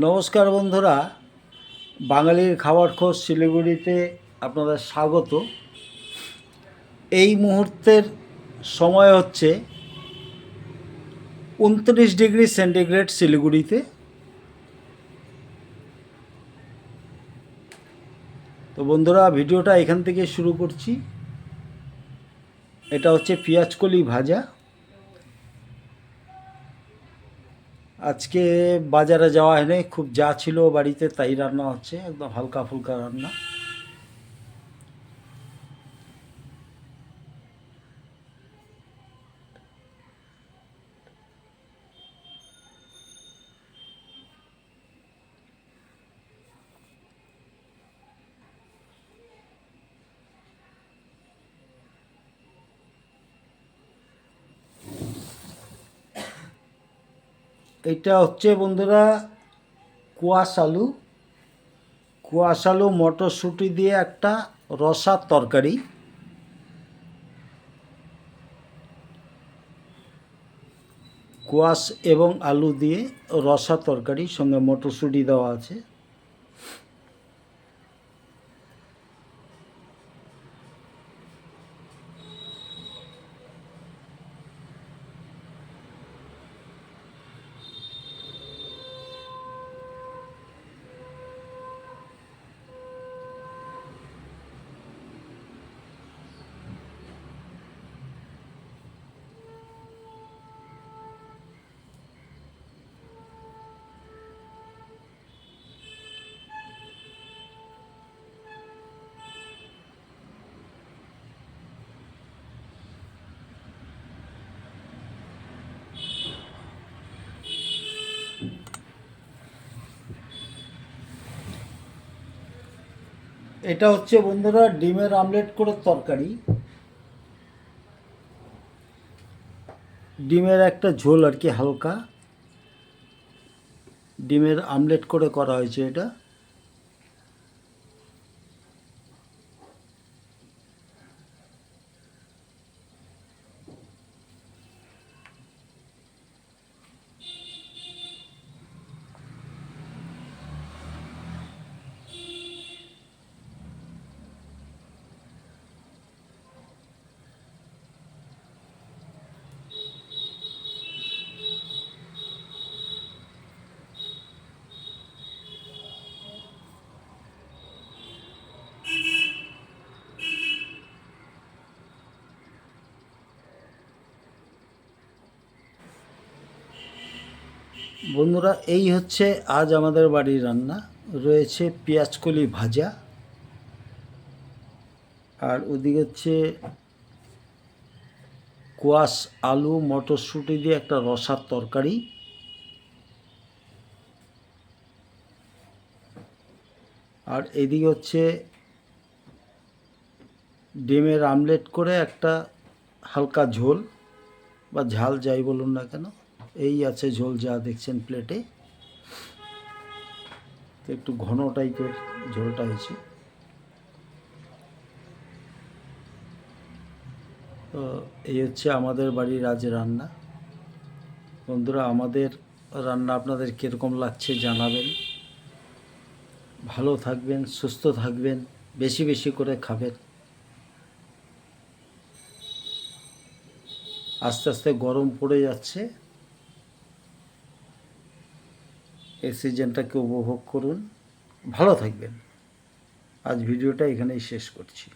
নমস্কার বন্ধুরা, বাঙালির খাবার খোঁজ শিলিগুড়িতে আপনাদের স্বাগত। এই মুহূর্তের সময় হচ্ছে 29 ডিগ্রি সেন্টিগ্রেড শিলিগুড়িতে। তো বন্ধুরা, ভিডিওটা এখান থেকে শুরু করছি। এটা হচ্ছে পেঁয়াজকলি ভাজা। আজকে বাজারে যাওয়া হয়নি, খুব যা ছিল বাড়িতে তাই রান্না হচ্ছে, একদম হালকা ফুলকা রান্না। এটা হচ্ছে বন্ধুরা কোয়াশ আলু মটরশুঁটি দিয়ে একটা রসার তরকারি। কোয়াশ এবং আলু দিয়ে রসা তরকারি, সঙ্গে মটরশুঁটি দেওয়া আছে। এটা হচ্ছে বন্ধুরা ডিমের আমলেট করে তরকারি, ডিমের একটা ঝোল আর কি, হালকা ডিমের আমলেট করে করা হয়েছে এটা। বন্ধুরা, এই হচ্ছে আজ আমাদের বাড়ির রান্না। রয়েছে পেঁয়াজকলি ভাজা, আর ওদিকে হচ্ছে কোয়াশ আলু মটরশুঁটি দিয়ে একটা রসার তরকারি, আর এদিকে হচ্ছে ডিমের আমলেট করে একটা হালকা ঝোল বা ঝাল যাই বলুন না কেন। এই আছে ঝোল, যা দেখছেন প্লেটে। তো একটু ঘন টাইপের ঝোলটা হয়েছে। তো এই হচ্ছে আমাদের বাড়ির আজ রান্না। বন্ধুরা, আমাদের রান্না আপনাদের কীরকম লাগছে জানাবেন। ভালো থাকবেন, সুস্থ থাকবেন, বেশি বেশি করে খাবেন। আস্তে আস্তে গরম পড়ে যাচ্ছে, এই সিজনটাকে উপভোগ করুন, ভালো থাকবেন। আজ ভিডিওটা এখানেই শেষ করছি।